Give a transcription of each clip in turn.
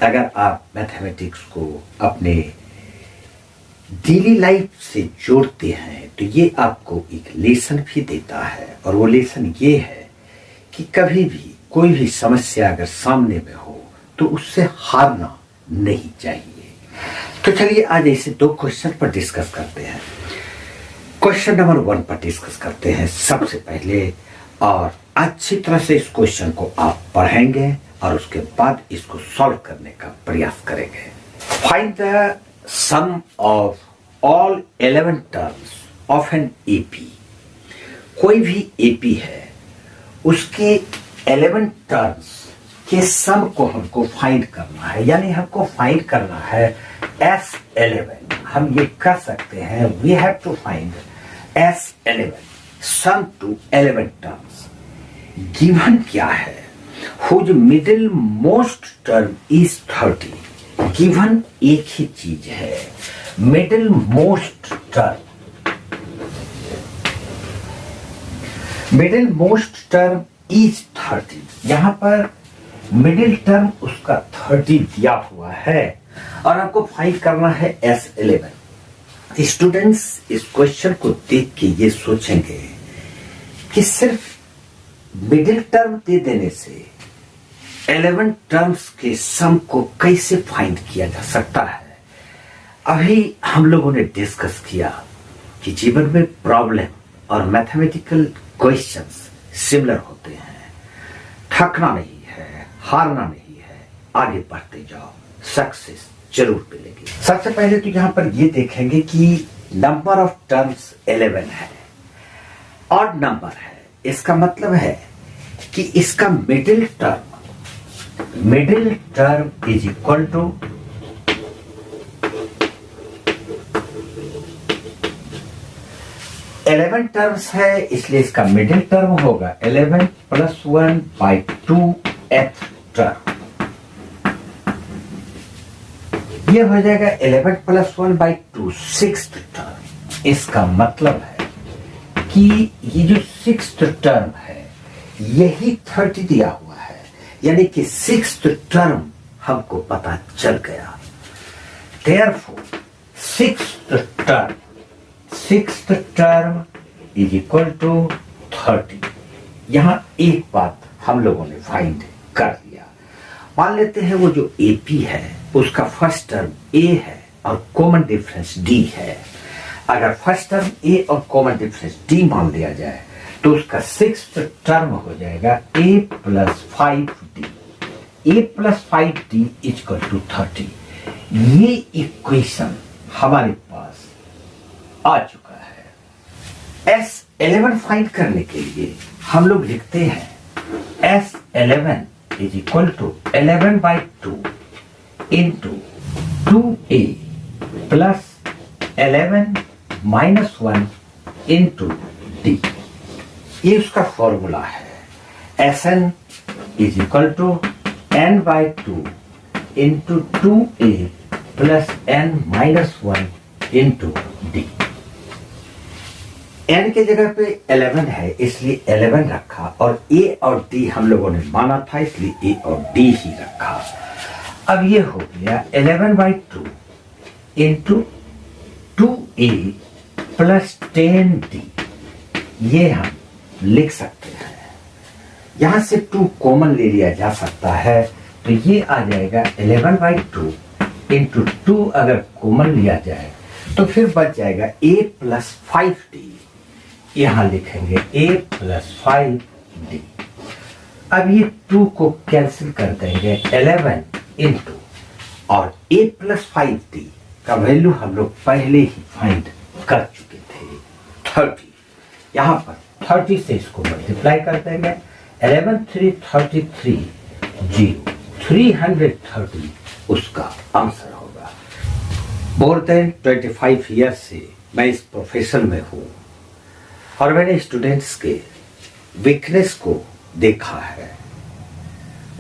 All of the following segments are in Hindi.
अगर आप मैथमेटिक्स को अपने डेली लाइफ से जोड़ते हैं तो ये आपको एक लेसन भी देता है, और वो लेसन ये है कि कभी भी कोई भी समस्या अगर सामने में हो तो उससे हारना नहीं चाहिए। तो चलिए आज ऐसे दो क्वेश्चन पर डिस्कस करते हैं। क्वेश्चन नंबर 1 पर डिस्कस करते हैं सबसे पहले, और अच्छी तरह से इस क्वेश्चन को आप पढ़ेंगे और उसके बाद इसको सॉल्व करने का प्रयास करेंगे। Find the sum of all 11 terms of an AP. कोई भी एपी है उसके 11 टर्म्स के सम को हमको फाइंड करना है, यानी हमको फाइंड करना है S11। हम ये कर सकते हैं, we have to find S11 sum to 11 terms. Given क्या है? Whose middle most term is 30। Given एक ही चीज है, middle most term. Middle most term is 30। यहां पर मिडिल टर्म उसका 30 दिया हुआ है और आपको फाइंड करना है S11। स्टूडेंट्स इस क्वेश्चन को देख के ये सोचेंगे कि सिर्फ मिडिल टर्म दे देने से 11 टर्म्स के सम को कैसे फाइंड किया जा सकता है। अभी हम लोगों ने डिस्कस किया कि जीवन में प्रॉब्लम और मैथमेटिकल क्वेश्चंस सिमिलर होते हैं। थकना नहीं है, हारना नहीं है, आगे बढ़ते जाओ, सक्सेस जरूर मिलेगी। सबसे पहले तो यहां पर ये देखेंगे कि नंबर ऑफ टर्म्स 11 है, ऑड नंबर है। इसका मतलब है कि इसका middle term is equal to 11 terms है, इसलिए इसका मिडिल टर्म होगा 11 + 1/2 एथ टर्म। ये हो जाएगा 11 + 1/2 सिक्स्थ टर्म। इसका मतलब है कि ये जो सिक्स्थ टर्म है यही 30 दिया हुआ है, यानी कि सिक्स्थ टर्म हमको पता चल गया। Therefore, sixth term is equal to 30। यहां एक बात हम लोगों ने फाइंड कर लिया। मान लेते हैं वो जो एपी है उसका फर्स्ट टर्म ए है और कॉमन डिफरेंस डी है। अगर फर्स्ट टर्म ए और कॉमन डिफरेंस डी मान लिया जाए तो उसका सिक्स्थ टर्म हो जाएगा a + 5d। a + 5d equal to 30। ये इक्वेशन हमारे पास आ चुका है। S11 फाइंड करने के लिए हम लोग लिखते हैं S11 is equal to 11/2 into 2a + 11 - 1 into d। ये उसका फॉर्मूला है। Sn is equal to n/2 into 2a + n - 1 into d। n के जगह पे 11 है इसलिए 11 रखा, और a और d हम लोगों ने माना था इसलिए a और d ही रखा। अब ये हो गया 11/2 इंटू 2a + 10d। ये हम लिख सकते हैं। यहां से 2 कॉमन ले लिया जा सकता है तो ये आ जाएगा 11/2 इंटू 2 अगर कॉमन लिया जाए तो फिर बच जाएगा a + 5d। यहां लिखेंगे a + 5d। अब ये 2 को कैंसिल कर देंगे 11 इंटू, और a + 5d का वैल्यू हम लोग पहले ही फाइंड कर चुके थे 30। यहां पर 30 से इसको मल्टीप्लाई कर देंगे। 11 × 3 = 33, 0 330 उसका आंसर होगा। मोर देन 25 ईयर्स से मैं इस प्रोफेशन में हूं और मैंने स्टूडेंट्स के वीकनेस को देखा है।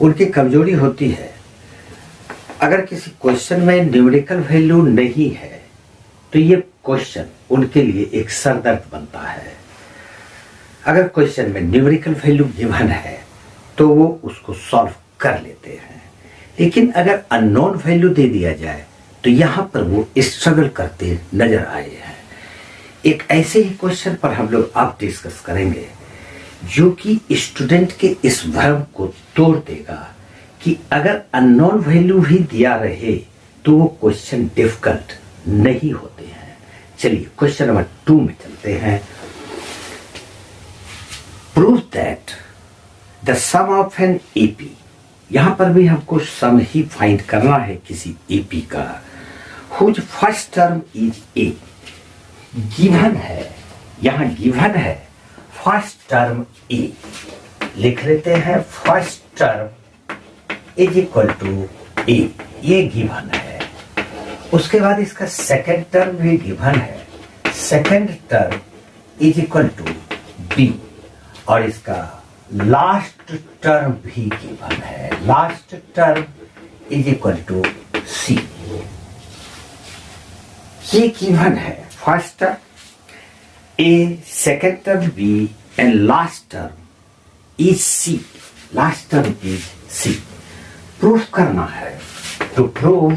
उनकी कमजोरी होती है, अगर किसी क्वेश्चन में न्यूमेरिकल वैल्यू नहीं है तो ये क्वेश्चन उनके लिए एक सरदर्द बनता है। अगर क्वेश्चन में न्यूमेरिकल वैल्यू गिवन है तो वो उसको सॉल्व कर लेते हैं, लेकिन अगर अननोन वैल्यू दे दिया जाए तो यहां पर वो स्ट्रगल करते नजर आए हैं। एक ऐसे ही क्वेश्चन पर हम लोग अब डिस्कस करेंगे जो कि स्टूडेंट के इस भ्रम को तोड़ देगा कि अगर अननोन वैल्यू भी दिया रहे तो वो क्वेश्चन डिफिकल्ट नहीं होते हैं। चलिए क्वेश्चन नंबर 2 में चलते हैं। Prove that the sum of an AP, यहां पर भी हमको सम ही फाइंड करना है किसी एपी का, whose first term is A. Given है, यहां गिवन है फर्स्ट टर्म ए, लिख लेते हैं first term is equal to a, ये गिवन है। उसके बाद इसका सेकंड टर्म भी गिवन है, second term is equal to b, और इसका लास्ट टर्म भी गिवन है, last term is equal to c. ये गिवन है first term a, second term b and last term is c, last term is c. Proof करना है, टू प्रूव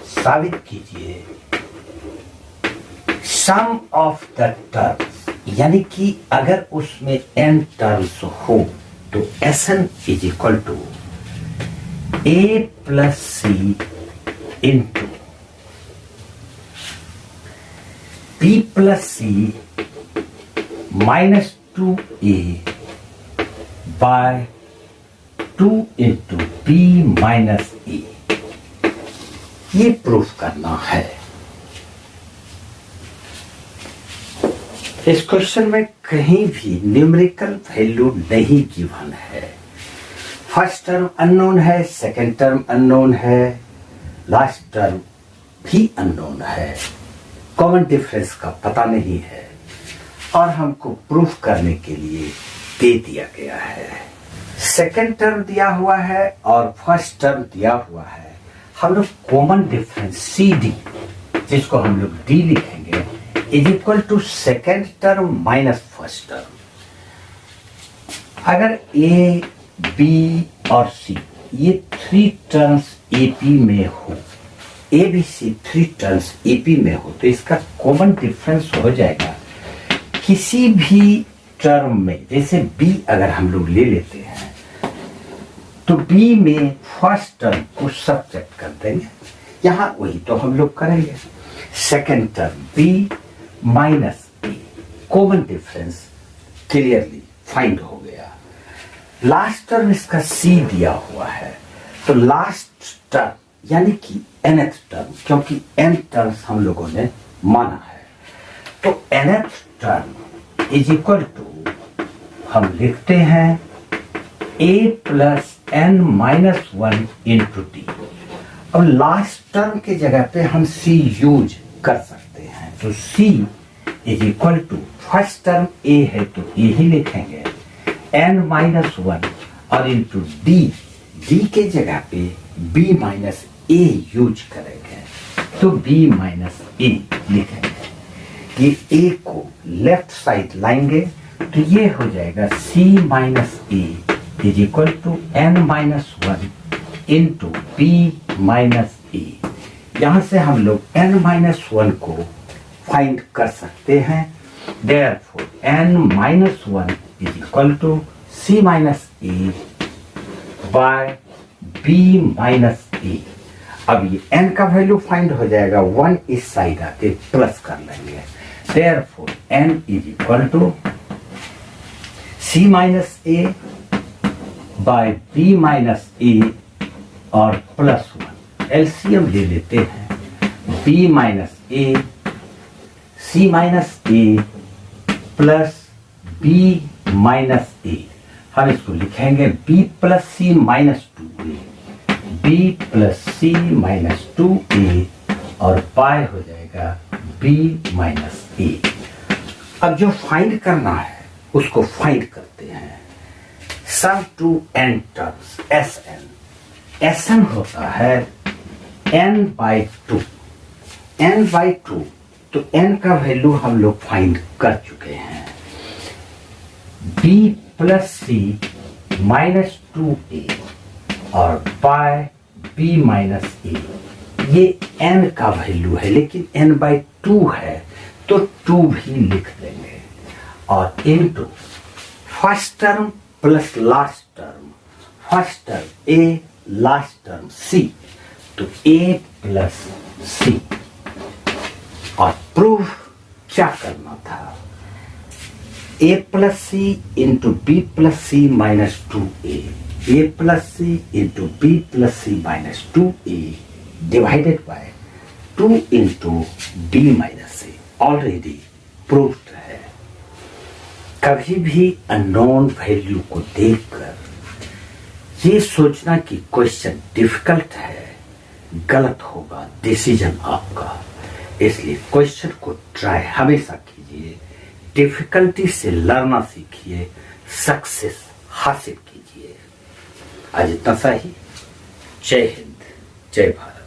साबित कीजिए सम ऑफ द टर्म्स, यानी कि अगर उसमें n टर्म्स हो तो Sn is equal to a plus C into b plus C minus 2a by 2 into b minus a, ये प्रूफ करना है। इस क्वेश्चन में कहीं भी न्यूमेरिकल वैल्यू नहीं गिवन है। फर्स्ट टर्म अननोन है, सेकंड टर्म अननोन है, लास्ट टर्म भी अननोन है, कॉमन डिफरेंस का पता नहीं है, और हमको प्रूफ करने के लिए दे दिया गया है। सेकंड टर्म दिया हुआ है और फर्स्ट टर्म दिया हुआ है। हम लोग कॉमन डिफरेंस सी डी, जिसको हम लोग डी लिखेंगे, is equal to second term minus first term. अगर ए बी और सी ये 3 टर्म्स एपी में हो, A B C 3 terms AP में हो, तो इसका कॉमन डिफरेंस हो जाएगा किसी भी टर्म में। जैसे बी अगर हम लोग ले लेते हैं तो बी में फर्स्ट टर्म को सब्ट्रैक्ट कर देंगे, यहां वही तो हम लोग करेंगे। सेकेंड टर्म बी माइनस ए, कॉमन डिफरेंस क्लियरली फाइंड हो गया। लास्ट टर्म इसका सी दिया हुआ है, तो लास्ट टर्म यानी कि nth टर्म, क्योंकि n टर्म्स हम लोगों ने माना है, तो nth term is equal to हम लिखते हैं a plus n minus 1 into D. अब लास्ट टर्म के जगह पे हम c यूज कर सकते हैं, तो c is equal to first term a है तो a ही लिखेंगे, n माइनस 1 और इंटू डी, डी के जगह पे b माइनस a यूज करेंगे, तो b माइनस a लिखेंगे। ये a को लेफ्ट साइड लाएंगे तो ये हो जाएगा c minus a is equal to n minus 1 into b minus a। यहां से हम लोग n माइनस 1 को फाइंड कर सकते हैं। Therefore n minus 1 is equal to c minus a by b minus a। अब ये n का वैल्यू फाइंड हो जाएगा, 1 इस साइड आके प्लस कर लेंगे। Therefore n is equal to c minus a by b minus a और प्लस 1, एलसीएम ले लेते हैं, b minus a, c minus a plus b minus a। हम इसको लिखेंगे b plus c minus 2a, b plus c minus 2a और पाई हो जाएगा b माइनस a। अब जो फाइंड करना है उसको फाइंड करते हैं। Sum to n terms Sn, Sn होता है n बाई 2, n बाई 2, तो n का वैल्यू हम लोग फाइंड कर चुके हैं। b plus c minus 2a और बाय बी माइनस ए, ये n का वैल्यू है लेकिन n/2 है तो 2 भी लिख देंगे, और into first term plus last term, first term a, last term c, तो a प्लस c। और प्रूफ क्या करना था, a plus C into B plus C minus 2a, a plus C into B plus C minus 2a divided by 2 into D minus C. Already proofed है। कभी भी अननोन वैल्यू को देखकर ये सोचना कि क्वेश्चन डिफिकल्ट है, गलत होगा डिसीजन आपका। इसलिए क्वेश्चन को ट्राई हमेशा कीजिए, डिफिकल्टी से लड़ना सीखिए, सक्सेस हासिल कीजिए। आज इतना सा ही। जय हिंद, जय भारत।